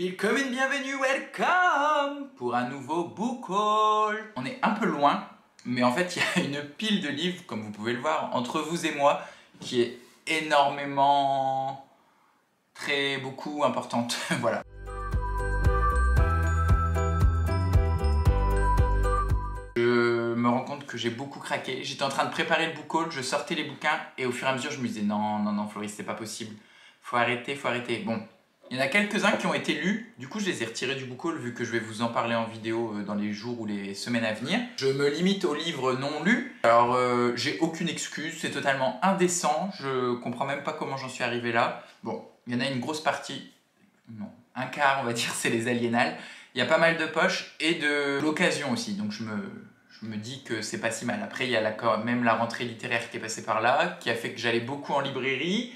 Willkommen, bienvenue, welcome pour un nouveau book haul. On est un peu loin, mais en fait il y a une pile de livres, comme vous pouvez le voir, entre vous et moi, qui est énormément, beaucoup importante. Voilà. Je me rends compte que j'ai beaucoup craqué. J'étais en train de préparer le book haul, je sortais les bouquins et au fur et à mesure je me disais non Floris, c'est pas possible. Faut arrêter. Bon. Il y en a quelques-uns qui ont été lus, du coup je les ai retirés du book haul vu que je vais vous en parler en vidéo dans les jours ou les semaines à venir. Je me limite aux livres non lus, alors j'ai aucune excuse, c'est totalement indécent, je comprends même pas comment j'en suis arrivé là. Bon, il y en a une grosse partie, non, un quart on va dire, c'est les aliénales. Il y a pas mal de poches et de l'occasion aussi, donc je me dis que c'est pas si mal. Après il y a quand même la rentrée littéraire qui est passée par là, qui a fait que j'allais beaucoup en librairie.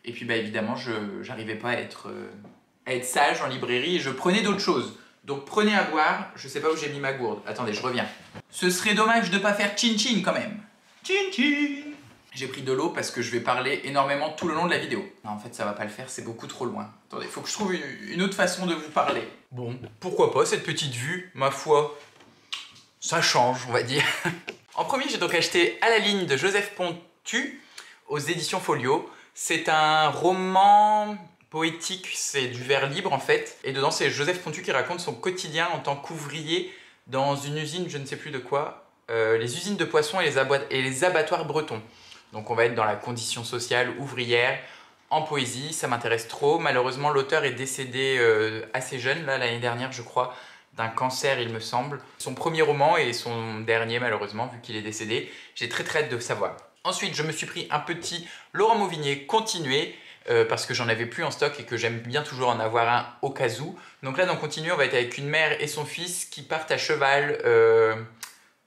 Et puis bah évidemment, je n'arrivais pas à être sage en librairie et je prenais d'autres choses. Donc prenez à boire, je sais pas où j'ai mis ma gourde. Attendez, je reviens. Ce serait dommage de pas faire chin-chin quand même. Chin-chin. J'ai pris de l'eau parce que je vais parler énormément tout le long de la vidéo. Non, en fait ça va pas le faire, c'est beaucoup trop loin. Attendez, faut que je trouve une autre façon de vous parler. Bon, pourquoi pas cette petite vue, ma foi. Ça change, on va dire. En premier, j'ai donc acheté À la ligne de Joseph Pontu aux éditions Folio. C'est un roman poétique, c'est du vers libre en fait. Et dedans, c'est Joseph Pontu qui raconte son quotidien en tant qu'ouvrier dans une usine, je ne sais plus de quoi, les usines de poissons et les abattoirs bretons. Donc on va être dans la condition sociale ouvrière, en poésie, ça m'intéresse trop. Malheureusement, l'auteur est décédé assez jeune, là l'année dernière je crois, d'un cancer il me semble. Son premier roman et son dernier malheureusement, vu qu'il est décédé. J'ai très hâte de savoir. Ensuite, je me suis pris un petit Laurent Mauvigné continué parce que j'en avais plus en stock et que j'aime bien toujours en avoir un au cas où. Donc là, dans continué, on va être avec une mère et son fils qui partent à cheval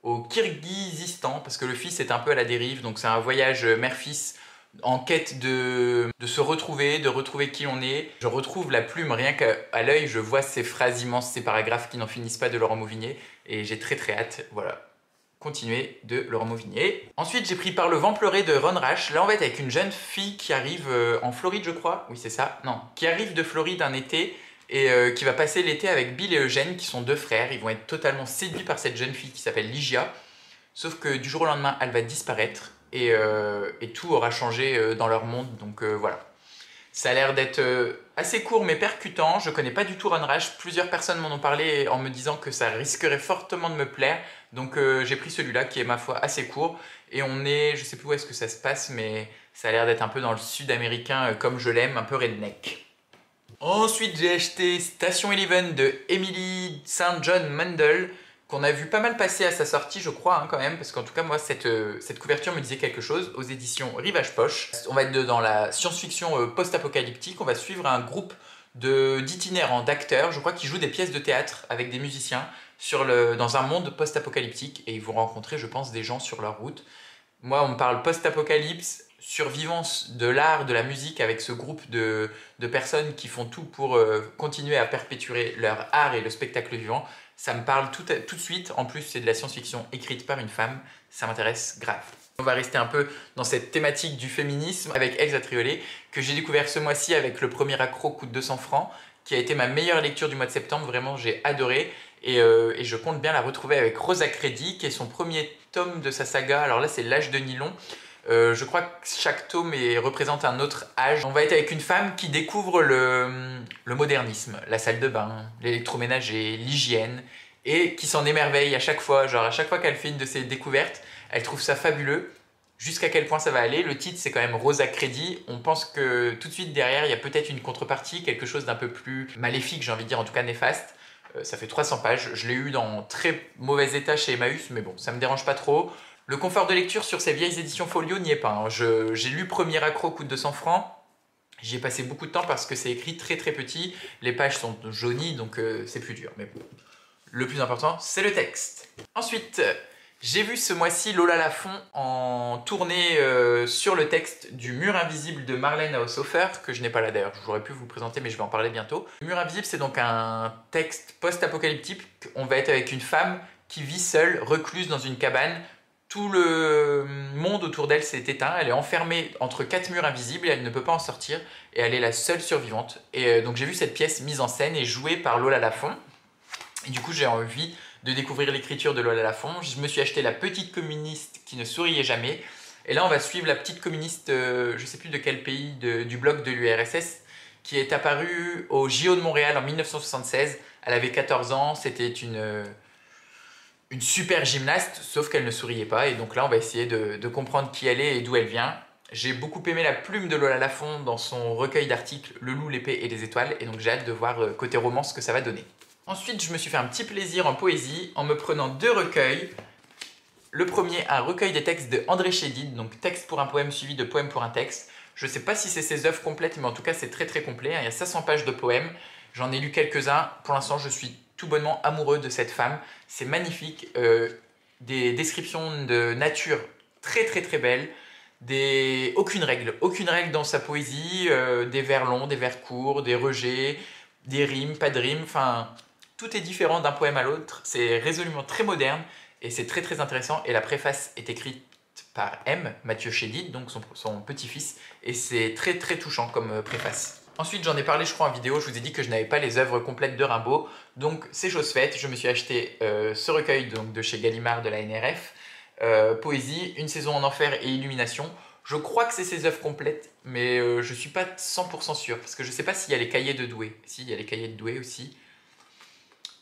au Kirghizistan parce que le fils est un peu à la dérive. Donc c'est un voyage mère-fils en quête de se retrouver, de retrouver qui on est. Je retrouve la plume, rien qu'à l'œil, je vois ces phrases immenses, ces paragraphes qui n'en finissent pas de Laurent Mauvigné et j'ai très hâte, voilà. Continuer de Laurent Mauvigné. Ensuite, j'ai pris Par le vent pleuré de Ron Rash. Là, on va être avec une jeune fille qui arrive en Floride, je crois. Oui, c'est ça. Non, qui arrive de Floride un été et qui va passer l'été avec Bill et Eugène, qui sont deux frères. Ils vont être totalement séduits par cette jeune fille qui s'appelle Ligia. Sauf que du jour au lendemain, elle va disparaître et tout aura changé dans leur monde. Donc voilà. Ça a l'air d'être assez court mais percutant. Je connais pas du tout Ron Rash. Plusieurs personnes m'en ont parlé en me disant que ça risquerait fortement de me plaire. Donc j'ai pris celui-là qui est ma foi assez court. Et on est, je sais plus où est-ce que ça se passe, mais ça a l'air d'être un peu dans le sud américain comme je l'aime, un peu redneck. Ensuite j'ai acheté Station Eleven de Emily St. John Mandel, qu'on a vu pas mal passer à sa sortie je crois hein, quand même, parce qu'en tout cas moi cette couverture me disait quelque chose, aux éditions Rivage Poche. On va être dans la science-fiction post-apocalyptique, on va suivre un groupe d'itinérants, d'acteurs, je crois qu'ils jouent des pièces de théâtre avec des musiciens dans un monde post-apocalyptique et ils vont rencontrer je pense des gens sur leur route. Moi on me parle post-apocalypse, survivance de l'art, de la musique avec ce groupe de personnes qui font tout pour continuer à perpétuer leur art et le spectacle vivant. Ça me parle tout de suite, en plus c'est de la science-fiction écrite par une femme, ça m'intéresse grave. On va rester un peu dans cette thématique du féminisme avec Elsa Triolet, que j'ai découvert ce mois-ci avec Le Premier Accro coûte 200 francs, qui a été ma meilleure lecture du mois de septembre, vraiment j'ai adoré. Et je compte bien la retrouver avec Rosa Credi, qui est son premier tome de sa saga, alors là c'est L'âge de Nylon. Je crois que chaque tome représente un autre âge. On va être avec une femme qui découvre le modernisme, la salle de bain, l'électroménager, l'hygiène, et qui s'en émerveille à chaque fois. Genre à chaque fois qu'elle fait une de ses découvertes, elle trouve ça fabuleux. Jusqu'à quel point ça va aller. Le titre c'est quand même Rosa Credi. On pense que tout de suite derrière il y a peut-être une contrepartie, quelque chose d'un peu plus maléfique, j'ai envie de dire, en tout cas néfaste. Ça fait 300 pages. Je l'ai eu dans très mauvais état chez Emmaüs, mais bon, ça me dérange pas trop. Le confort de lecture sur ces vieilles éditions Folio n'y est pas. Hein. J'ai lu Premier Accro coûte 200 francs. J'y ai passé beaucoup de temps parce que c'est écrit très petit. Les pages sont jaunies, donc c'est plus dur. Mais bon, le plus important, c'est le texte. Ensuite, j'ai vu ce mois-ci Lola Lafont en tournée sur le texte du Mur Invisible de Marlène Haushofer, que je n'ai pas là d'ailleurs, j'aurais pu vous le présenter mais je vais en parler bientôt. Le Mur Invisible, c'est donc un texte post-apocalyptique. On va être avec une femme qui vit seule, recluse dans une cabane, tout le monde autour d'elle s'est éteint, elle est enfermée entre 4 murs invisibles et elle ne peut pas en sortir et elle est la seule survivante. Et donc j'ai vu cette pièce mise en scène et jouée par Lola Lafont. Et du coup j'ai envie de découvrir l'écriture de Lola Lafont. Je me suis acheté La petite communiste qui ne souriait jamais. Et là on va suivre la petite communiste, je ne sais plus de quel pays, du bloc de l'URSS, qui est apparue au JO de Montréal en 1976. Elle avait 14 ans, c'était une super gymnaste, sauf qu'elle ne souriait pas. Et donc là on va essayer de comprendre qui elle est et d'où elle vient. J'ai beaucoup aimé la plume de Lola Lafont dans son recueil d'articles Le loup, l'épée et les étoiles. Et donc j'ai hâte de voir côté roman ce que ça va donner. Ensuite, je me suis fait un petit plaisir en poésie en me prenant 2 recueils. Le premier, un recueil des textes de André Chédid, donc texte pour un poème suivi de poème pour un texte. Je ne sais pas si c'est ses œuvres complètes, mais en tout cas c'est très très complet. Il y a 500 pages de poèmes, j'en ai lu quelques-uns. Pour l'instant, je suis tout bonnement amoureux de cette femme. C'est magnifique, des descriptions de nature très très très belles. Aucune règle dans sa poésie, des vers longs, des vers courts, des rejets, des rimes, pas de rimes, enfin... Tout est différent d'un poème à l'autre, c'est résolument très moderne et c'est très très intéressant. Et la préface est écrite par M, Mathieu Chédid, donc son petit-fils, et c'est très très touchant comme préface. Ensuite, j'en ai parlé je crois en vidéo, je vous ai dit que je n'avais pas les œuvres complètes de Rimbaud, donc c'est chose faite, je me suis acheté ce recueil donc, de chez Gallimard de la NRF, Poésie, Une saison en enfer et Illumination. Je crois que c'est ses œuvres complètes, mais je ne suis pas 100% sûr, parce que je ne sais pas s'il y a les cahiers de Douai. Si, il y a les cahiers de Douai aussi.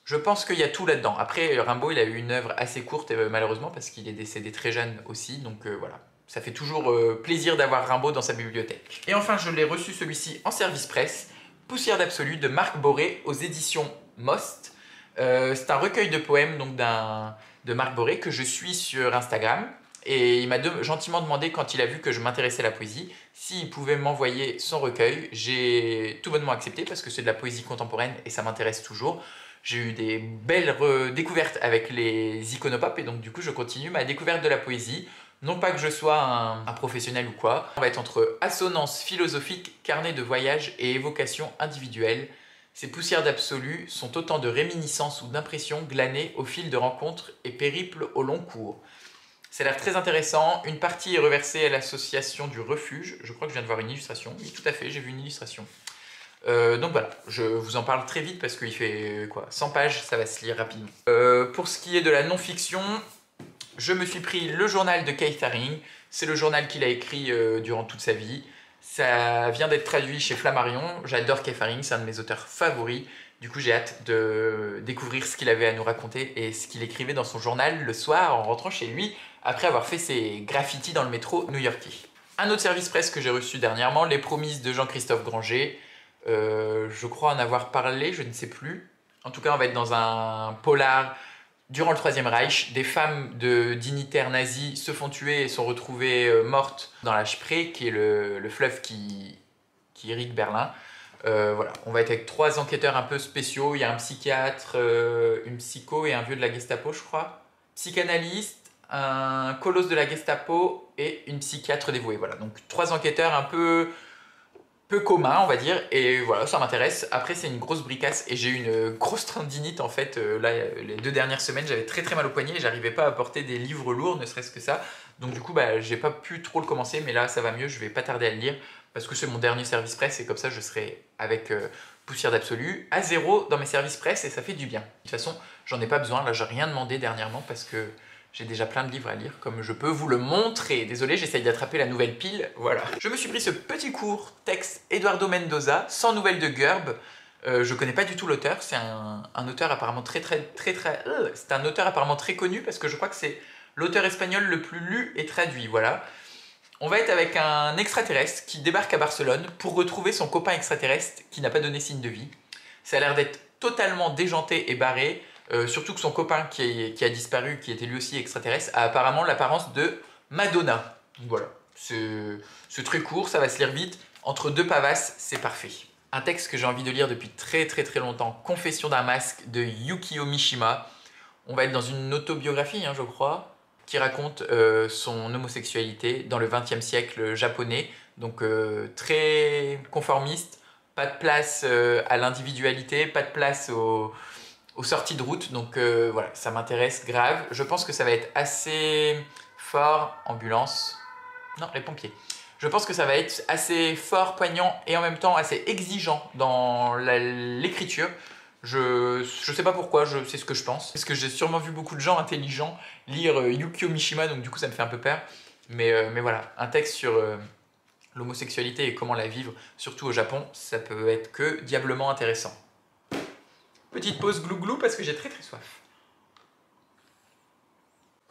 Je pense qu'il y a tout là-dedans. Après, Rimbaud, il a eu une œuvre assez courte, malheureusement, parce qu'il est décédé très jeune aussi. Donc voilà, ça fait toujours plaisir d'avoir Rimbaud dans sa bibliothèque. Et enfin, je l'ai reçu celui-ci en service presse. Poussière d'absolu de Marc Boré aux éditions Most. C'est un recueil de poèmes donc, de Marc Boré que je suis sur Instagram. Et il m'a gentiment demandé, quand il a vu que je m'intéressais à la poésie, s'il pouvait m'envoyer son recueil. J'ai tout bonnement accepté parce que c'est de la poésie contemporaine et ça m'intéresse toujours. J'ai eu des belles découvertes avec les iconopopes et donc du coup je continue ma découverte de la poésie. Non pas que je sois un professionnel ou quoi. On va être entre assonance philosophique, carnet de voyage et évocation individuelle. Ces poussières d'absolu sont autant de réminiscences ou d'impressions glanées au fil de rencontres et périples au long cours. Ça a l'air très intéressant. Une partie est reversée à l'association du refuge. Je crois que je viens de voir une illustration. Oui, tout à fait, j'ai vu une illustration. Donc voilà, je vous en parle très vite parce qu'il fait quoi, 100 pages, ça va se lire rapidement. Pour ce qui est de la non-fiction, je me suis pris le journal de Keith Haring. C'est le journal qu'il a écrit durant toute sa vie. Ça vient d'être traduit chez Flammarion. J'adore Keith Haring, c'est un de mes auteurs favoris. Du coup, j'ai hâte de découvrir ce qu'il avait à nous raconter et ce qu'il écrivait dans son journal le soir en rentrant chez lui après avoir fait ses graffitis dans le métro new-yorkais. Un autre service presse que j'ai reçu dernièrement, Les Promises de Jean-Christophe Granger. Je crois en avoir parlé, je ne sais plus. En tout cas, on va être dans un polar durant le Troisième Reich. Des femmes de dignitaires nazis se font tuer et sont retrouvées mortes dans la Spree, qui est le fleuve qui irrigue Berlin. Voilà, on va être avec 3 enquêteurs un peu spéciaux. Il y a un psychiatre, une psycho et un vieux de la Gestapo, je crois. Psychanalyste, un colosse de la Gestapo et une psychiatre dévouée. Voilà, donc 3 enquêteurs un peu commun on va dire, et voilà, ça m'intéresse. Après c'est une grosse bricasse et j'ai eu une grosse tendinite en fait, là les 2 dernières semaines j'avais très très mal au poignet et j'arrivais pas à porter des livres lourds, ne serait-ce que ça, donc du coup bah, j'ai pas pu trop le commencer, mais là ça va mieux, je vais pas tarder à le lire parce que c'est mon dernier service presse et comme ça je serai avec Poussière d'absolu à 0 dans mes services presse et ça fait du bien. De toute façon j'en ai pas besoin, là j'ai rien demandé dernièrement parce que j'ai déjà plein de livres à lire, comme je peux vous le montrer. Désolé, j'essaye d'attraper la nouvelle pile, voilà. Je me suis pris ce petit cours texte Eduardo Mendoza, 100 nouvelles de Gerb. Je connais pas du tout l'auteur, c'est un auteur apparemment c'est un auteur apparemment très connu parce que je crois que c'est l'auteur espagnol le plus lu et traduit, voilà. On va être avec un extraterrestre qui débarque à Barcelone pour retrouver son copain extraterrestre qui n'a pas donné signe de vie. Ça a l'air d'être totalement déjanté et barré. Surtout que son copain qui a disparu, qui était lui aussi extraterrestre, a apparemment l'apparence de Madonna. Donc voilà, c'est très court, ça va se lire vite. Entre 2 pavasses, c'est parfait. Un texte que j'ai envie de lire depuis très très très longtemps, Confession d'un masque de Yukio Mishima. On va être dans une autobiographie, hein, je crois, qui raconte son homosexualité dans le XXe siècle japonais. Donc très conformiste, pas de place à l'individualité, pas de place aux sorties de route, donc voilà, ça m'intéresse grave. Je pense que ça va être assez fort, ambulance, non, les pompiers. Je pense que ça va être assez fort, poignant et en même temps assez exigeant dans l'écriture. Je sais pas pourquoi, c'est ce que je pense. Parce que j'ai sûrement vu beaucoup de gens intelligents lire Yukio Mishima, donc du coup ça me fait un peu peur. Mais voilà, un texte sur l'homosexualité et comment la vivre, surtout au Japon, ça peut être que diablement intéressant. Petite pause glou-glou parce que j'ai très soif.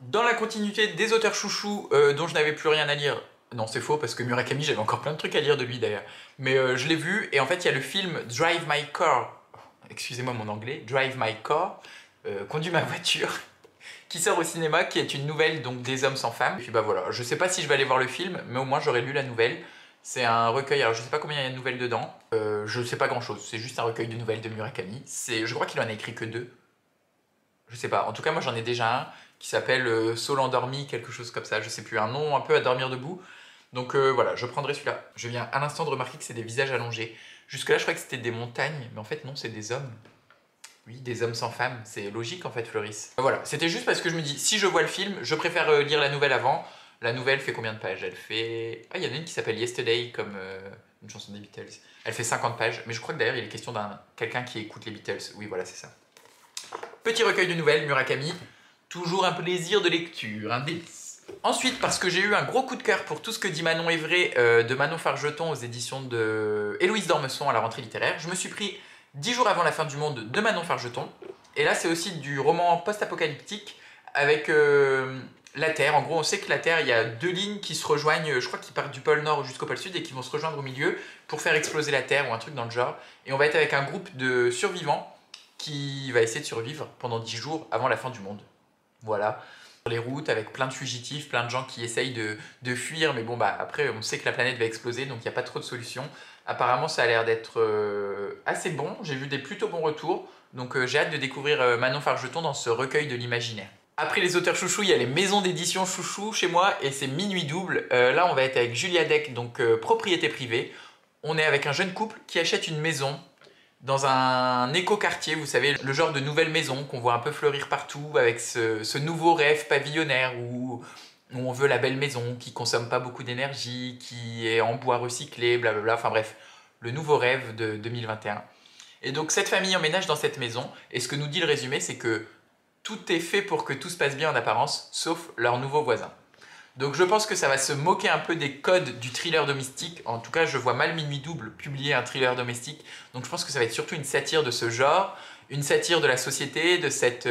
Dans la continuité des auteurs chouchous dont je n'avais plus rien à lire, non c'est faux parce que Murakami j'avais encore plein de trucs à lire de lui d'ailleurs, mais je l'ai vu et en fait il y a le film Drive My Car, excusez-moi mon anglais, Drive My Car, conduis ma voiture, qui sort au cinéma, qui est une nouvelle donc des hommes sans femmes. Et puis bah voilà, je sais pas si je vais aller voir le film, mais au moins j'aurais lu la nouvelle. C'est un recueil, alors je sais pas combien il y a de nouvelles dedans, je sais pas grand chose, c'est juste un recueil de nouvelles de Murakami. Je crois qu'il en a écrit que 2. Je sais pas, en tout cas moi j'en ai déjà un qui s'appelle Saul endormi, quelque chose comme ça, je sais plus, un nom un peu à dormir debout. Donc voilà, je prendrai celui-là. Je viens à l'instant de remarquer que c'est des visages allongés. Jusque là je croyais que c'était des montagnes, mais en fait non, c'est des hommes. Oui, des hommes sans femmes, c'est logique en fait, Floris. Voilà, c'était juste parce que je me dis, si je vois le film, je préfère lire la nouvelle avant. La nouvelle fait combien de pages? Elle fait... Ah, il y en a une qui s'appelle Yesterday, comme une chanson des Beatles. Elle fait 50 pages, mais je crois que d'ailleurs il est question d'un quelqu'un qui écoute les Beatles. Oui, voilà, c'est ça. Petit recueil de nouvelles, Murakami. Toujours un plaisir de lecture, un délice. Ensuite, parce que j'ai eu un gros coup de cœur pour tout ce que dit Manon Evray de Manon Fargeton aux éditions de Héloïse d'Ormesson à la rentrée littéraire, je me suis pris 10 jours avant la fin du monde de Manon Fargeton. Et là, c'est aussi du roman post-apocalyptique avec la Terre. En gros, on sait que la Terre, il y a 2 lignes qui se rejoignent, je crois qu'ils partent du pôle Nord jusqu'au pôle Sud et qui vont se rejoindre au milieu pour faire exploser la Terre ou un truc dans le genre. Et on va être avec un groupe de survivants qui va essayer de survivre pendant 10 jours avant la fin du monde. Voilà. Sur les routes avec plein de fugitifs, plein de gens qui essayent de fuir, mais bon bah après on sait que la planète va exploser donc il n'y a pas trop de solutions. Apparemment ça a l'air d'être assez bon, j'ai vu des plutôt bons retours, donc j'ai hâte de découvrir Manon Fargeton dans ce recueil de l'imaginaire. Après les auteurs chouchous, il y a les maisons d'édition chouchou chez moi et c'est minuit double. Là on va être avec Julia Deck, donc propriété privée. On est avec un jeune couple qui achète une maison dans un éco-quartier, vous savez, le genre de nouvelle maison qu'on voit un peu fleurir partout avec ce nouveau rêve pavillonnaire où on veut la belle maison, qui consomme pas beaucoup d'énergie, qui est en bois recyclé, blablabla, enfin bref, le nouveau rêve de 2021. Et donc cette famille emménage dans cette maison, et ce que nous dit le résumé, c'est que tout est fait pour que tout se passe bien en apparence, sauf leur nouveau voisin. Donc je pense que ça va se moquer un peu des codes du thriller domestique. En tout cas, je vois mal Minuit Double publier un thriller domestique. Donc je pense que ça va être surtout une satire de ce genre, une satire de la société, de cette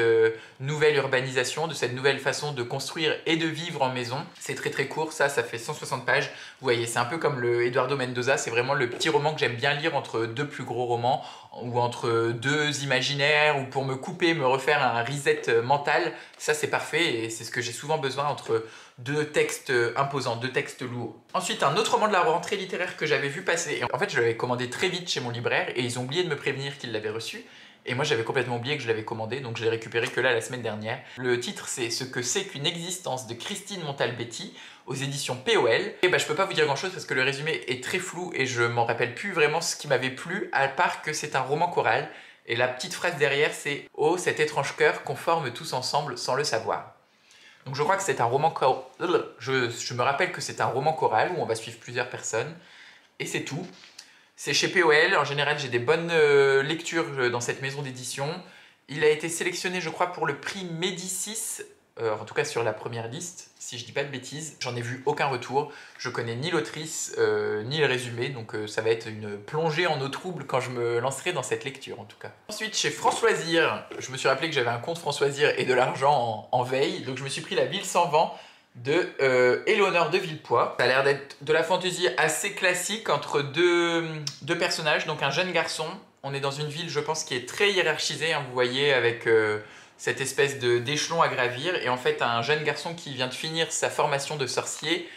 nouvelle urbanisation, de cette nouvelle façon de construire et de vivre en maison. C'est très court, ça fait 160 pages. Vous voyez, c'est un peu comme le Eduardo Mendoza, c'est vraiment le petit roman que j'aime bien lire entre 2 plus gros romans, ou entre 2 imaginaires, ou pour me couper, me refaire un reset mental. Ça c'est parfait et c'est ce que j'ai souvent besoin entre 2 textes imposants, 2 textes lourds. Ensuite, un autre roman de la rentrée littéraire que j'avais vu passer. En fait, je l'avais commandé très vite chez mon libraire et ils ont oublié de me prévenir qu'ils l'avaient reçu. Et moi, j'avais complètement oublié que je l'avais commandé, donc je l'ai récupéré que là, la semaine dernière. Le titre, c'est Ce que c'est qu'une existence de Christine Montalbetti, aux éditions POL. Et bah, je peux pas vous dire grand-chose parce que le résumé est très flou et je m'en rappelle plus vraiment ce qui m'avait plu, à part que c'est un roman choral. Et la petite phrase derrière, c'est « Oh, cet étrange cœur qu'on forme tous ensemble sans le savoir ». Donc je crois que c'est un roman choral. Je me rappelle que c'est un roman choral où on va suivre plusieurs personnes. Et c'est tout. C'est chez POL. En général, j'ai des bonnes lectures dans cette maison d'édition. Il a été sélectionné, je crois, pour le prix Médicis. En tout cas sur la première liste, si je dis pas de bêtises. J'en ai vu aucun retour. Je connais ni l'autrice, ni le résumé. Donc ça va être une plongée en eau trouble quand je me lancerai dans cette lecture, en tout cas. Ensuite, chez Françoisir, je me suis rappelé que j'avais un compte Françoisir et de l'argent en veille. Donc je me suis pris La Ville sans vent de Éléonore de Villepoix. Ça a l'air d'être de la fantaisie assez classique entre deux personnages. Donc un jeune garçon. On est dans une ville, je pense, qui est très hiérarchisée. Hein, vous voyez, avec cette espèce d'échelon à gravir. Et en fait, un jeune garçon qui vient de finir sa formation de sorcier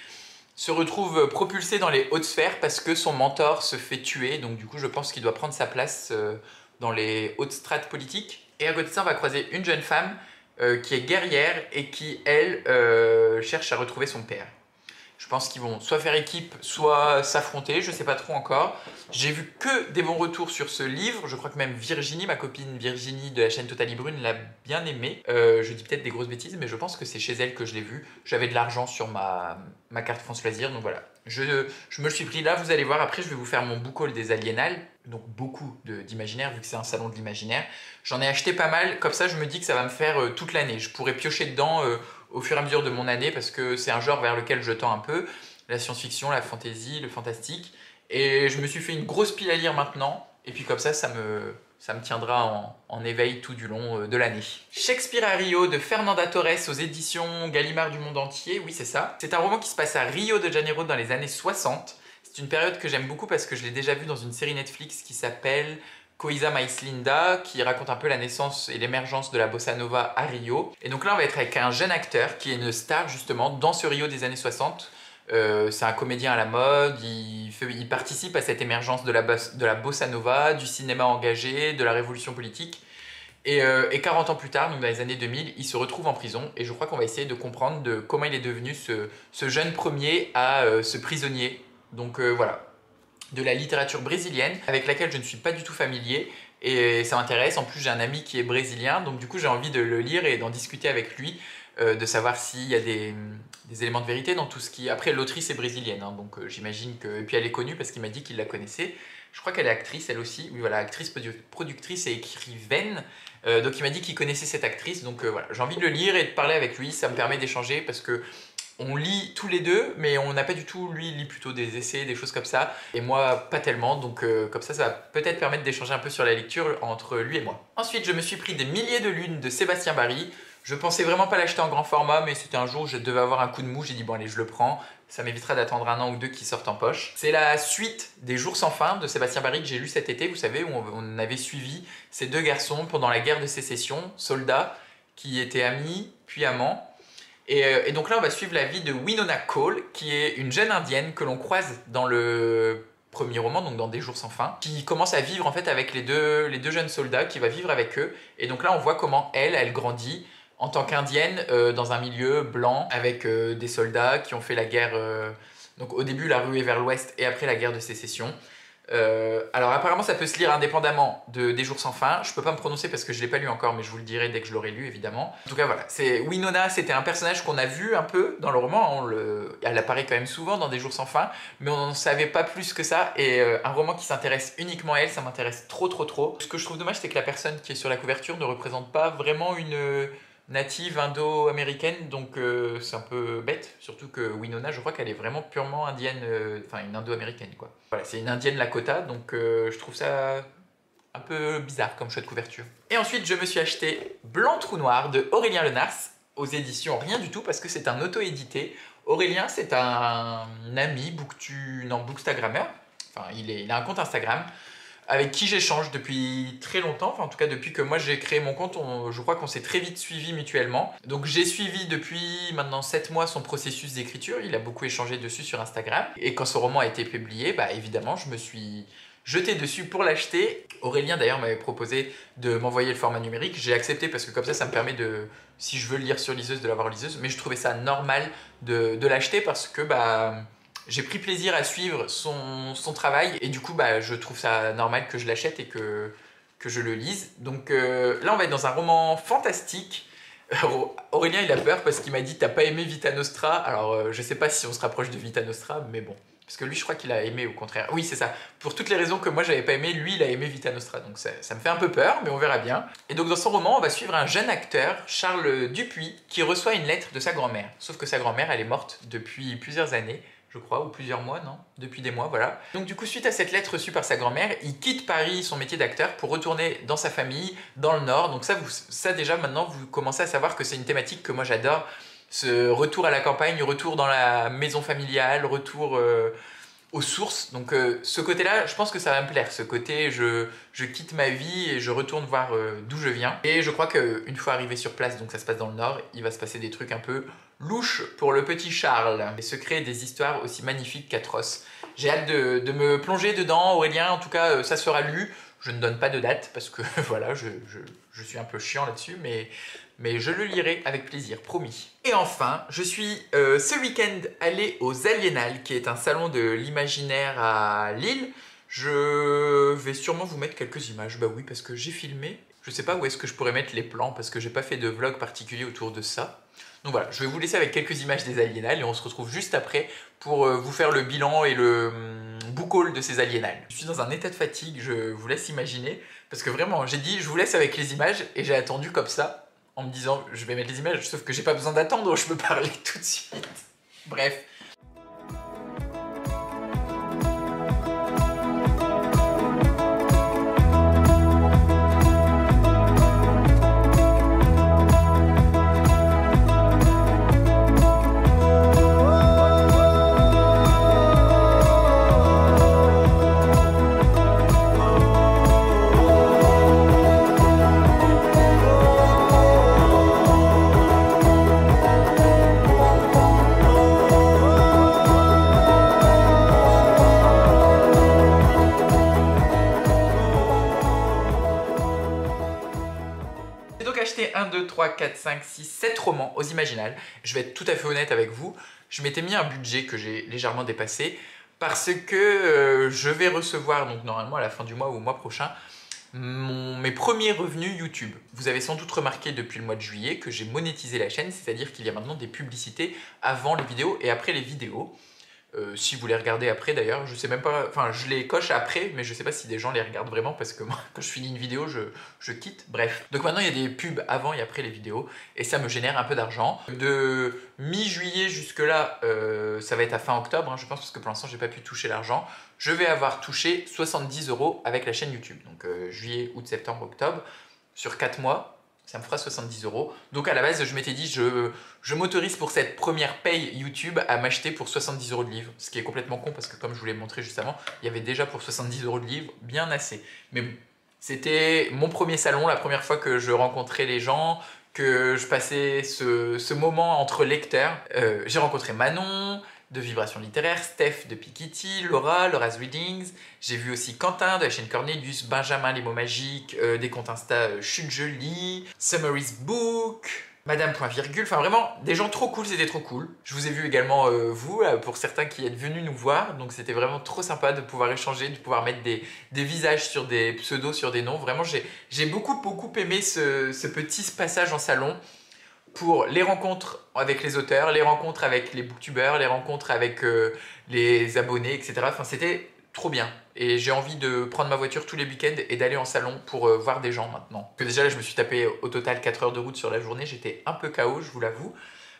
se retrouve propulsé dans les hautes sphères parce que son mentor se fait tuer. Donc du coup, je pense qu'il doit prendre sa place dans les hautes strates politiques. Et à côté de ça, on va croiser une jeune femme qui est guerrière et qui, elle, cherche à retrouver son père. Je pense qu'ils vont soit faire équipe, soit s'affronter, je sais pas trop encore. J'ai vu que des bons retours sur ce livre, je crois que même Virginie, ma copine Virginie de la chaîne Totalie Brune l'a bien aimé. Je dis peut-être des grosses bêtises, mais je pense que c'est chez elle que je l'ai vu. J'avais de l'argent sur ma carte France Loisirs, donc voilà. Je me le suis pris là, vous allez voir, après je vais vous faire mon book haul des Aliénales, donc beaucoup d'imaginaire vu que c'est un salon de l'imaginaire. J'en ai acheté pas mal, comme ça je me dis que ça va me faire toute l'année. Je pourrais piocher dedans au fur et à mesure de mon année parce que c'est un genre vers lequel je tends un peu, la science-fiction, la fantasy, le fantastique. Et je me suis fait une grosse pile à lire maintenant, et puis comme ça me tiendra en éveil tout du long de l'année. Shakespeare à Rio de Fernanda Torres aux éditions Gallimard du Monde Entier, oui c'est ça. C'est un roman qui se passe à Rio de Janeiro dans les années 60. C'est une période que j'aime beaucoup parce que je l'ai déjà vue dans une série Netflix qui s'appelle Coisa Mais Linda, qui raconte un peu la naissance et l'émergence de la bossa nova à Rio. Et donc là on va être avec un jeune acteur qui est une star justement dans ce Rio des années 60. C'est un comédien à la mode, il participe à cette émergence de la bossa nova, du cinéma engagé, de la révolution politique. Et 40 ans plus tard, donc dans les années 2000, il se retrouve en prison. Et je crois qu'on va essayer de comprendre comment il est devenu ce jeune premier à ce prisonnier. Donc voilà, de la littérature brésilienne avec laquelle je ne suis pas du tout familier. Et ça m'intéresse, en plus j'ai un ami qui est brésilien, donc du coup j'ai envie de le lire et d'en discuter avec lui. De savoir s'il y a des éléments de vérité dans tout ce qui... Après, l'autrice est brésilienne, hein, donc j'imagine que... Et puis elle est connue parce qu'il m'a dit qu'il la connaissait. Je crois qu'elle est actrice, elle aussi. Oui, voilà, actrice, productrice et écrivaine. Donc il m'a dit qu'il connaissait cette actrice. Donc voilà, j'ai envie de le lire et de parler avec lui. Ça me permet d'échanger parce que on lit tous les deux, mais on n'a pas du tout... Lui, il lit plutôt des essais, des choses comme ça. Et moi, pas tellement. Donc comme ça va peut-être permettre d'échanger un peu sur la lecture entre lui et moi. Ensuite, je me suis pris des milliers de lunes de Sébastien Barry. Je pensais vraiment pas l'acheter en grand format, mais c'était un jour où je devais avoir un coup de mou, j'ai dit bon allez je le prends, ça m'évitera d'attendre un an ou deux qu'il sorte en poche. C'est la suite des Jours sans fin de Sébastien Barry que j'ai lu cet été, vous savez, où on avait suivi ces deux garçons pendant la guerre de sécession, soldats, qui étaient amis, puis amants. Et donc là on va suivre la vie de Winona Cole, qui est une jeune indienne que l'on croise dans le premier roman, donc dans Des Jours sans fin, qui commence à vivre en fait avec les deux jeunes soldats, qui va vivre avec eux. Et donc là on voit comment elle grandit, en tant qu'indienne dans un milieu blanc avec des soldats qui ont fait la guerre, donc au début la ruée vers l'ouest et après la guerre de sécession. Alors apparemment ça peut se lire indépendamment Des Jours sans fin, je peux pas me prononcer parce que je l'ai pas lu encore mais je vous le dirai dès que je l'aurai lu évidemment. En tout cas voilà, Winona, c'était un personnage qu'on a vu un peu dans le roman, elle apparaît quand même souvent dans Des Jours sans fin, mais on ne savait pas plus que ça et un roman qui s'intéresse uniquement à elle, ça m'intéresse trop. Ce que je trouve dommage c'est que la personne qui est sur la couverture ne représente pas vraiment une native indo-américaine, donc c'est un peu bête, surtout que Winona, je crois qu'elle est vraiment purement indienne, enfin une indo-américaine quoi. Voilà, c'est une indienne Lakota, donc je trouve ça un peu bizarre comme choix de couverture. Et ensuite, je me suis acheté Blanc Trou Noir de Aurélien Lenars, aux éditions Rien du tout, parce que c'est un auto-édité. Aurélien, c'est un ami bookstagrammeur, enfin il a un compte Instagram, avec qui j'échange depuis très longtemps, enfin en tout cas depuis que moi j'ai créé mon compte, je crois qu'on s'est très vite suivi mutuellement. Donc j'ai suivi depuis maintenant 7 mois son processus d'écriture, il a beaucoup échangé dessus sur Instagram. Et quand ce roman a été publié, bah évidemment je me suis jeté dessus pour l'acheter. Aurélien d'ailleurs m'avait proposé de m'envoyer le format numérique, j'ai accepté parce que comme ça me permet de, si je veux le lire sur liseuse, de l'avoir en liseuse, mais je trouvais ça normal de l'acheter parce que bah... J'ai pris plaisir à suivre son travail et du coup bah, je trouve ça normal que je l'achète et que je le lise. Donc là on va être dans un roman fantastique. Aurélien il a peur parce qu'il m'a dit t'as pas aimé Vita Nostra. Alors je sais pas si on se rapproche de Vita Nostra mais bon. Parce que lui je crois qu'il a aimé au contraire. Oui c'est ça. Pour toutes les raisons que moi j'avais pas aimé, lui il a aimé Vita Nostra. Donc ça me fait un peu peur mais on verra bien. Et donc dans son roman on va suivre un jeune acteur, Charles Dupuis, qui reçoit une lettre de sa grand-mère. Sauf que sa grand-mère elle est morte depuis plusieurs années. Je crois, ou plusieurs mois, non? Depuis des mois, voilà. Donc du coup, suite à cette lettre reçue par sa grand-mère, il quitte Paris, son métier d'acteur, pour retourner dans sa famille, dans le Nord. Donc ça déjà, maintenant, vous commencez à savoir que c'est une thématique que moi j'adore. Ce retour à la campagne, retour dans la maison familiale, retour aux sources. Donc ce côté-là, je pense que ça va me plaire. Ce côté, je quitte ma vie et je retourne voir d'où je viens. Et je crois qu'une fois arrivé sur place, donc ça se passe dans le Nord, il va se passer des trucs un peu louches pour le petit Charles. Les secrets des histoires aussi magnifiques qu'atroces. J'ai hâte de me plonger dedans, Aurélien, en tout cas ça sera lu. Je ne donne pas de date parce que voilà, je suis un peu chiant là-dessus, mais je le lirai avec plaisir, promis. Et enfin, je suis ce week-end allé aux Aliénales, qui est un salon de l'imaginaire à Lille. Je vais sûrement vous mettre quelques images, bah oui, parce que j'ai filmé. Je sais pas où est-ce que je pourrais mettre les plans, parce que j'ai pas fait de vlog particulier autour de ça. Donc voilà, je vais vous laisser avec quelques images des Aliénales et on se retrouve juste après pour vous faire le bilan et le book haul de ces Aliénales. Je suis dans un état de fatigue, je vous laisse imaginer, parce que vraiment, j'ai dit je vous laisse avec les images et j'ai attendu comme ça, en me disant je vais mettre les images, sauf que j'ai pas besoin d'attendre, je peux parler tout de suite. Bref. J'ai donc acheté 1, 2, 3, 4, 5, 6, 7 romans aux Imaginales. Je vais être tout à fait honnête avec vous, je m'étais mis un budget que j'ai légèrement dépassé parce que je vais recevoir, donc normalement à la fin du mois ou au mois prochain, mes premiers revenus YouTube. Vous avez sans doute remarqué depuis le mois de juillet que j'ai monétisé la chaîne, c'est-à-dire qu'il y a maintenant des publicités avant les vidéos et après les vidéos. Si vous les regardez après d'ailleurs, je sais même pas, enfin je les coche après, mais je sais pas si des gens les regardent vraiment parce que moi quand je finis une vidéo je quitte, bref. Donc maintenant il y a des pubs avant et après les vidéos et ça me génère un peu d'argent. De mi-juillet jusque là, ça va être à fin octobre, hein, je pense, parce que pour l'instant j'ai pas pu toucher l'argent. Je vais avoir touché 70 € avec la chaîne YouTube, donc juillet, août, septembre, octobre, sur 4 mois. Ça me fera 70 €. Donc à la base, je m'étais dit, je m'autorise pour cette première paye YouTube à m'acheter pour 70 € de livres. Ce qui est complètement con parce que comme je vous l'ai montré juste avant, il y avait déjà pour 70 € de livres bien assez. Mais bon, c'était mon premier salon, la première fois que je rencontrais les gens, que je passais ce moment entre lecteurs. J'ai rencontré Manon de Vibration Littéraire, Steph de Piketty, Laura's Readings. J'ai vu aussi Quentin de la chaîne Cornelius, Benjamin les mots magiques, des comptes Insta Chute Jolie, Summary's Book, Madame Point Virgule, enfin vraiment des gens trop cool, c'était trop cool. Je vous ai vu également vous, pour certains qui êtes venus nous voir, donc c'était vraiment trop sympa de pouvoir échanger, de pouvoir mettre des visages sur des pseudos, sur des noms. Vraiment j'ai beaucoup aimé ce petit passage en salon, pour les rencontres avec les auteurs, les rencontres avec les booktubeurs, les rencontres avec les abonnés, etc. Enfin, c'était trop bien. Et j'ai envie de prendre ma voiture tous les week-ends et d'aller en salon pour voir des gens maintenant. Parce que déjà là, je me suis tapé au total 4 heures de route sur la journée. J'étais un peu KO, je vous l'avoue.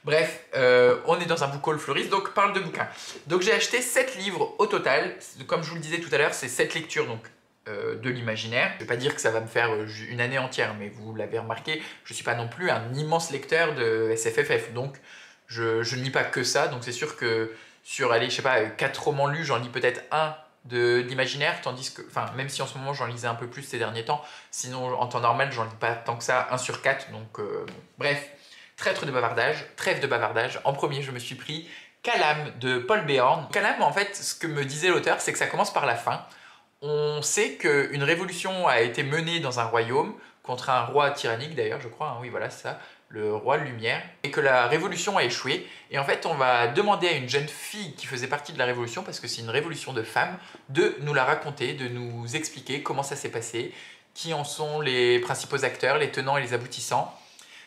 Bref, on est dans un book haul fleuriste, donc parle de bouquins. Donc j'ai acheté 7 livres au total. Comme je vous le disais tout à l'heure, c'est 7 lectures, donc de l'imaginaire. Je ne vais pas dire que ça va me faire une année entière, mais vous l'avez remarqué, je ne suis pas non plus un immense lecteur de SFFF, donc je ne lis pas que ça, donc c'est sûr que sur, allez, je sais pas, 4 romans lus, j'en lis peut-être un de l'imaginaire, tandis que, enfin, même si en ce moment j'en lisais un peu plus ces derniers temps, sinon en temps normal j'en lis pas tant que ça, 1 sur 4, donc bon. Bref, trêve de bavardage, en premier je me suis pris Calame de Paul Béorn. Calame, en fait, ce que me disait l'auteur, c'est que ça commence par la fin. On sait qu'une révolution a été menée dans un royaume contre un roi tyrannique d'ailleurs, je crois, hein, oui voilà, c'est ça, le roi de lumière, et que la révolution a échoué. Et en fait, on va demander à une jeune fille qui faisait partie de la révolution, parce que c'est une révolution de femmes, de nous la raconter, de nous expliquer comment ça s'est passé, qui en sont les principaux acteurs, les tenants et les aboutissants.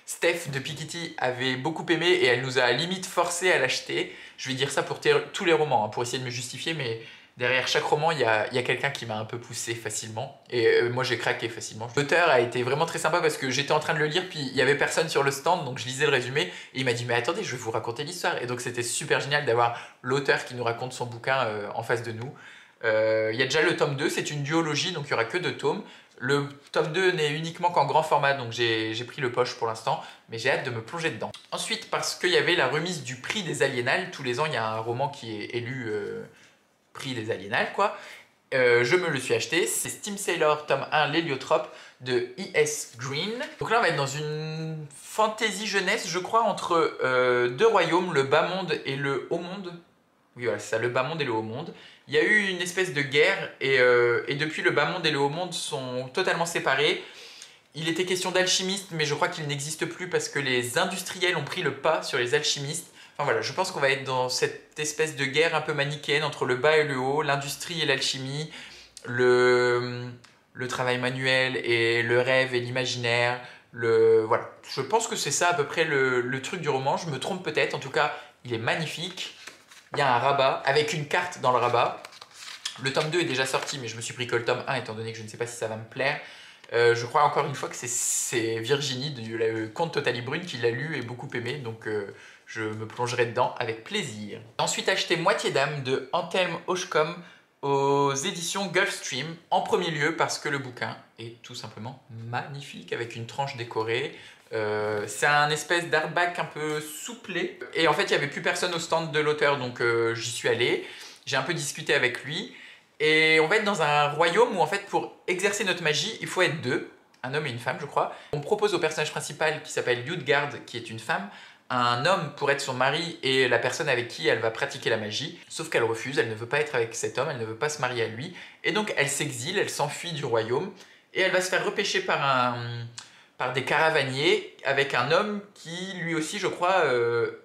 Steph de Piketty avait beaucoup aimé et elle nous a limite forcé à l'acheter. Je vais dire ça pour tous les romans, hein, pour essayer de me justifier, mais derrière chaque roman, il y a quelqu'un qui m'a un peu poussé facilement. Et moi, j'ai craqué facilement. L'auteur a été vraiment très sympa parce que j'étais en train de le lire, puis il n'y avait personne sur le stand, donc je lisais le résumé. Et il m'a dit, mais attendez, je vais vous raconter l'histoire. Et donc, c'était super génial d'avoir l'auteur qui nous raconte son bouquin en face de nous. Il y a déjà le tome 2, c'est une duologie, donc il n'y aura que 2 tomes. Le tome 2 n'est uniquement qu'en grand format, donc j'ai pris le poche pour l'instant, mais j'ai hâte de me plonger dedans. Ensuite, parce qu'il y avait la remise du prix des Aliénales, tous les ans il y a un roman qui est élu prix des Aliénales, quoi. Je me le suis acheté, c'est Steam Sailor tome 1, l'héliotrope de E.S. Green. Donc là on va être dans une fantasy jeunesse, je crois, entre 2 royaumes, le bas monde et le haut monde. Oui, voilà, c'est ça, le bas monde et le haut monde. Il y a eu une espèce de guerre et depuis le bas monde et le haut monde sont totalement séparés. Il était question d'alchimistes, mais je crois qu'ils n'existent plus parce que les industriels ont pris le pas sur les alchimistes. Enfin voilà, je pense qu'on va être dans cette espèce de guerre un peu manichéenne entre le bas et le haut, l'industrie et l'alchimie, le travail manuel et le rêve et l'imaginaire. Voilà. Je pense que c'est ça à peu près le truc du roman. Je me trompe peut-être, en tout cas, il est magnifique. Il y a un rabat avec une carte dans le rabat. Le tome 2 est déjà sorti, mais je me suis pris que le tome 1 étant donné que je ne sais pas si ça va me plaire. Je crois encore une fois que c'est Virginie du Conte Totalie Brune qui l'a lu et beaucoup aimé, donc je me plongerai dedans avec plaisir. Ensuite, acheté Moitié d'âme de Antelme Hochcom aux éditions Gulfstream, en premier lieu parce que le bouquin est tout simplement magnifique avec une tranche décorée. C'est un espèce d'hardback un peu souplé et en fait il n'y avait plus personne au stand de l'auteur, donc j'y suis allé, j'ai un peu discuté avec lui. Et on va être dans un royaume où en fait pour exercer notre magie, il faut être deux, un homme et une femme je crois. On propose au personnage principal qui s'appelle Ljudgard, qui est une femme, un homme pour être son mari et la personne avec qui elle va pratiquer la magie. Sauf qu'elle refuse, elle ne veut pas être avec cet homme, elle ne veut pas se marier à lui. Et donc elle s'exile, elle s'enfuit du royaume et elle va se faire repêcher par des caravaniers avec un homme qui lui aussi je crois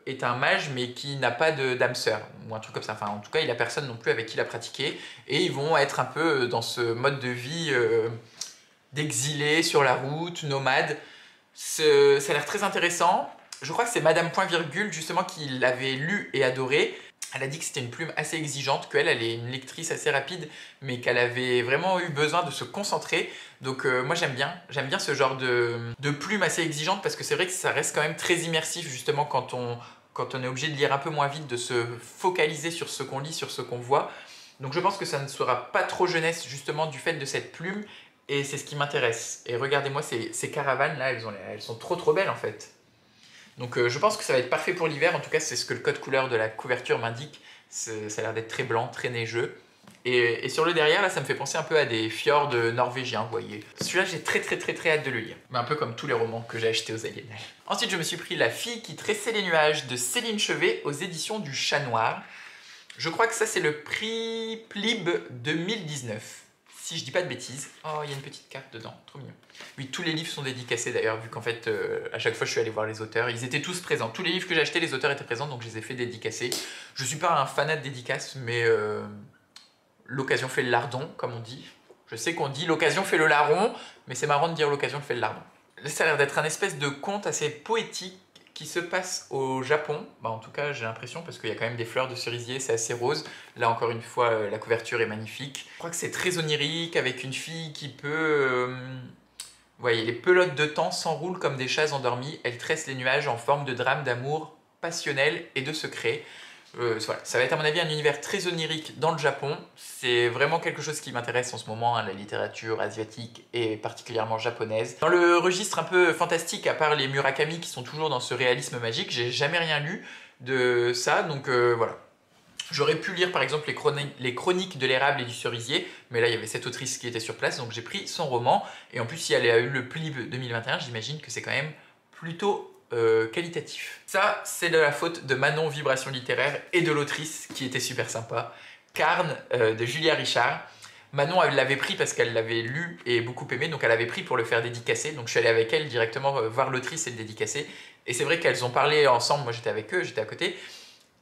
est un mage mais qui n'a pas d'âme sœur ou un truc comme ça. Enfin en tout cas il a personne non plus avec qui la pratiquer et ils vont être un peu dans ce mode de vie d'exilés sur la route, nomades. Ça a l'air très intéressant. Je crois que c'est Madame Point Virgule justement qui l'avait lu et adoré. Elle a dit que c'était une plume assez exigeante, qu'elle est une lectrice assez rapide, mais qu'elle avait vraiment eu besoin de se concentrer. Donc moi j'aime bien ce genre de plume assez exigeante parce que c'est vrai que ça reste quand même très immersif justement quand on est obligé de lire un peu moins vite, de se focaliser sur ce qu'on lit, sur ce qu'on voit. Donc je pense que ça ne sera pas trop jeunesse justement du fait de cette plume et c'est ce qui m'intéresse. Et regardez-moi ces caravanes là, elles sont trop belles en fait. Donc je pense que ça va être parfait pour l'hiver, en tout cas c'est ce que le code couleur de la couverture m'indique. Ça a l'air d'être très blanc, très neigeux. Et sur le derrière, là, ça me fait penser un peu à des fjords norvégiens, vous voyez. Celui-là, j'ai très hâte de le lire. Mais un peu comme tous les romans que j'ai achetés aux Aliénales. Ensuite, je me suis pris La fille qui tressait les nuages de Céline Chevet aux éditions du Chat Noir. Je crois que ça, c'est le prix Plib 2019. Si je dis pas de bêtises. Oh, il y a une petite carte dedans, trop mignon. Oui, tous les livres sont dédicacés d'ailleurs, vu qu'en fait, à chaque fois, je suis allé voir les auteurs. Ils étaient tous présents. Tous les livres que j'ai achetés, les auteurs étaient présents, donc je les ai fait dédicacer. Je suis pas un fanat de dédicaces, mais l'occasion fait le lardon, comme on dit. Je sais qu'on dit l'occasion fait le larron, mais c'est marrant de dire l'occasion fait le lardon. Là, ça a l'air d'être un espèce de conte assez poétique qui se passe au Japon. Bah, en tout cas, j'ai l'impression, parce qu'il y a quand même des fleurs de cerisier, c'est assez rose. Là, encore une fois, la couverture est magnifique. Je crois que c'est très onirique, avec une fille qui peut... Vous voyez, les pelotes de temps s'enroulent comme des chats endormis. Elles tressent les nuages en forme de drame d'amour passionnel et de secret. Voilà. Ça va être à mon avis un univers très onirique dans le Japon. C'est vraiment quelque chose qui m'intéresse en ce moment, hein, la littérature asiatique et particulièrement japonaise. Dans le registre un peu fantastique, à part les Murakami qui sont toujours dans ce réalisme magique, j'ai jamais rien lu de ça, donc voilà. J'aurais pu lire par exemple les chroniques de l'érable et du cerisier, mais là il y avait cette autrice qui était sur place, donc j'ai pris son roman. Et en plus, si elle a eu le Plib 2021, j'imagine que c'est quand même plutôt qualitatif. Ça, c'est de la faute de Manon Vibration Littéraire et de l'autrice qui était super sympa. Carne de Julia Richard. Manon, elle l'avait pris parce qu'elle l'avait lu et beaucoup aimé, donc elle avait pris pour le faire dédicacer. Donc je suis allé avec elle directement voir l'autrice et le dédicacer. Et c'est vrai qu'elles ont parlé ensemble, moi j'étais avec eux, j'étais à côté.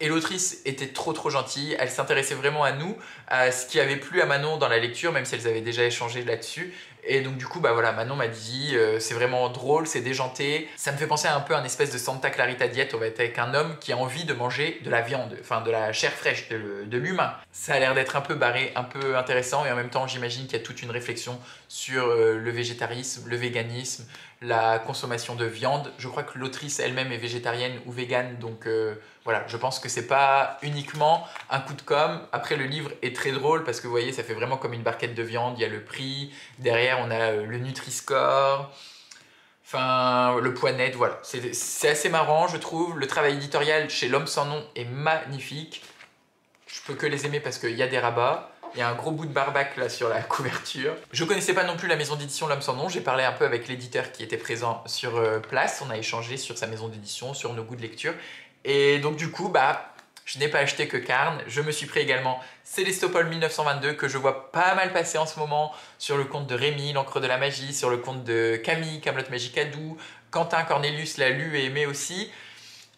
Et l'autrice était trop gentille, elle s'intéressait vraiment à nous, à ce qui avait plu à Manon dans la lecture, même si elles avaient déjà échangé là-dessus. Et donc du coup, bah voilà, Manon m'a dit, c'est vraiment drôle, c'est déjanté. Ça me fait penser un peu à une espèce de Santa Clarita Diet, on va être avec un homme qui a envie de manger de la viande, enfin de la chair fraîche, de l'humain. Ça a l'air d'être un peu barré, un peu intéressant, et en même temps, j'imagine qu'il y a toute une réflexion sur le végétarisme, le véganisme, la consommation de viande. Je crois que l'autrice elle-même est végétarienne ou végane, donc voilà, je pense que c'est pas uniquement un coup de com'. Après, le livre est très drôle parce que vous voyez, ça fait vraiment comme une barquette de viande, il y a le prix, derrière on a le Nutri-Score, enfin le poids net, voilà. C'est assez marrant, je trouve. Le travail éditorial chez L'Homme sans nom est magnifique. Je peux que les aimer parce qu'il y a des rabats. Il y a un gros bout de barbac là sur la couverture. Je connaissais pas non plus la maison d'édition L'Homme sans nom. J'ai parlé un peu avec l'éditeur qui était présent sur place. On a échangé sur sa maison d'édition, sur nos goûts de lecture. Et donc du coup, bah, Je n'ai pas acheté que Carn. Je me suis pris également Célestopol 1922 que je vois pas mal passer en ce moment sur le compte de Rémi, l'encre de la magie, sur le compte de Camille, Camelot Magique Adou. Quentin Cornelius l'a lu et aimé aussi.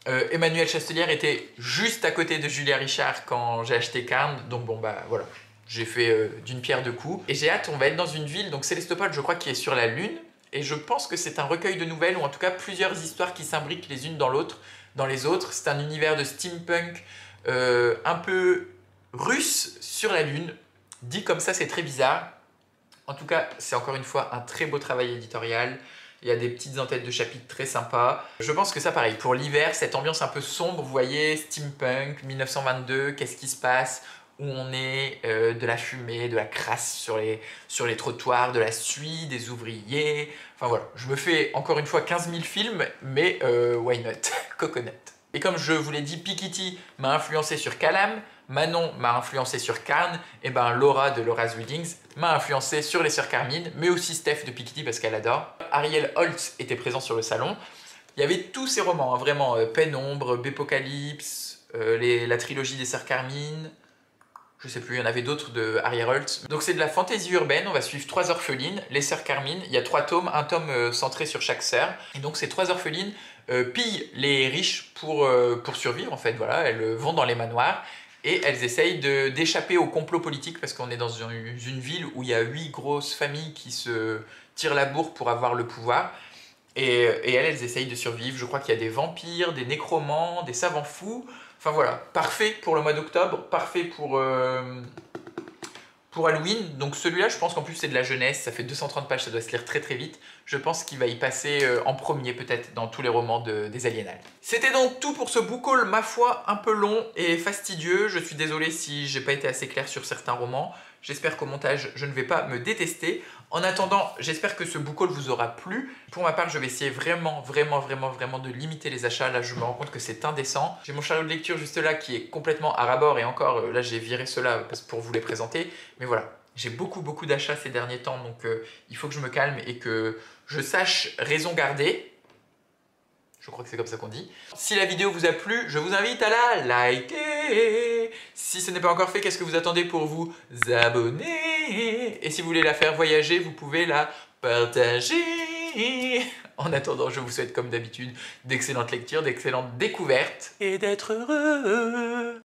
Emmanuel Chastelière était juste à côté de Julia Richard quand j'ai acheté Carn. Donc bon bah voilà, j'ai fait d'une pierre deux coups. Et j'ai hâte, on va être dans une ville, donc Célestopol je crois qui est sur la Lune. Et je pense que c'est un recueil de nouvelles, ou en tout cas plusieurs histoires qui s'imbriquent les unes dans l'autre. Dans les autres, c'est un univers de steampunk un peu russe sur la Lune. Dit comme ça, c'est très bizarre. En tout cas, c'est encore une fois un très beau travail éditorial. Il y a des petites entêtes de chapitres très sympas. Je pense que ça, pareil, pour l'hiver, cette ambiance un peu sombre, vous voyez, steampunk, 1922, qu'est-ce qui se passe, où on est, de la fumée, de la crasse sur les trottoirs, de la suie, des ouvriers. Enfin voilà, je me fais encore une fois 15 000 films, mais why not? Coconut. Et comme je vous l'ai dit, Piketty m'a influencé sur Calam, Manon m'a influencé sur Carn, et ben Laura de Laura's Readings m'a influencé sur les sœurs Carmine, mais aussi Steph de Piketty parce qu'elle adore. Ariel Holtz était présent sur le salon. Il y avait tous ces romans, hein, vraiment, Pénombre, Bépocalypse, la trilogie des sœurs Carmine, je sais plus, il y en avait d'autres de Ariel Holtz. Donc c'est de la fantaisie urbaine, on va suivre 3 orphelines, les sœurs Carmine, il y a 3 tomes, un tome centré sur chaque sœur. Et donc ces 3 orphelines pillent les riches pour survivre en fait, voilà, elles vont dans les manoirs et elles essayent d'échapper au complot politique parce qu'on est dans une ville où il y a 8 grosses familles qui se tirent la bourre pour avoir le pouvoir. Et elles essayent de survivre. Je crois qu'il y a des vampires, des nécromants, des savants fous. Enfin voilà, parfait pour le mois d'octobre, parfait pour Halloween. Donc celui-là, je pense qu'en plus c'est de la jeunesse, ça fait 230 pages, ça doit se lire très très vite. Je pense qu'il va y passer en premier peut-être dans tous les romans des Aliénales. C'était donc tout pour ce book haul, ma foi, un peu long et fastidieux. Je suis désolé si j'ai pas été assez clair sur certains romans. J'espère qu'au montage, je ne vais pas me détester. En attendant, j'espère que ce book haul vous aura plu. Pour ma part, je vais essayer vraiment de limiter les achats. Là, je me rends compte que c'est indécent. J'ai mon chariot de lecture juste là qui est complètement à ras-bord et encore, là, j'ai viré cela pour vous les présenter. Mais voilà, j'ai beaucoup d'achats ces derniers temps, donc il faut que je me calme et que je sache raison garder. Je crois que c'est comme ça qu'on dit. Si la vidéo vous a plu, je vous invite à la liker. Si ce n'est pas encore fait, qu'est-ce que vous attendez pour vous abonner? Et si vous voulez la faire voyager, vous pouvez la partager. En attendant, je vous souhaite comme d'habitude d'excellentes lectures, d'excellentes découvertes et d'être heureux.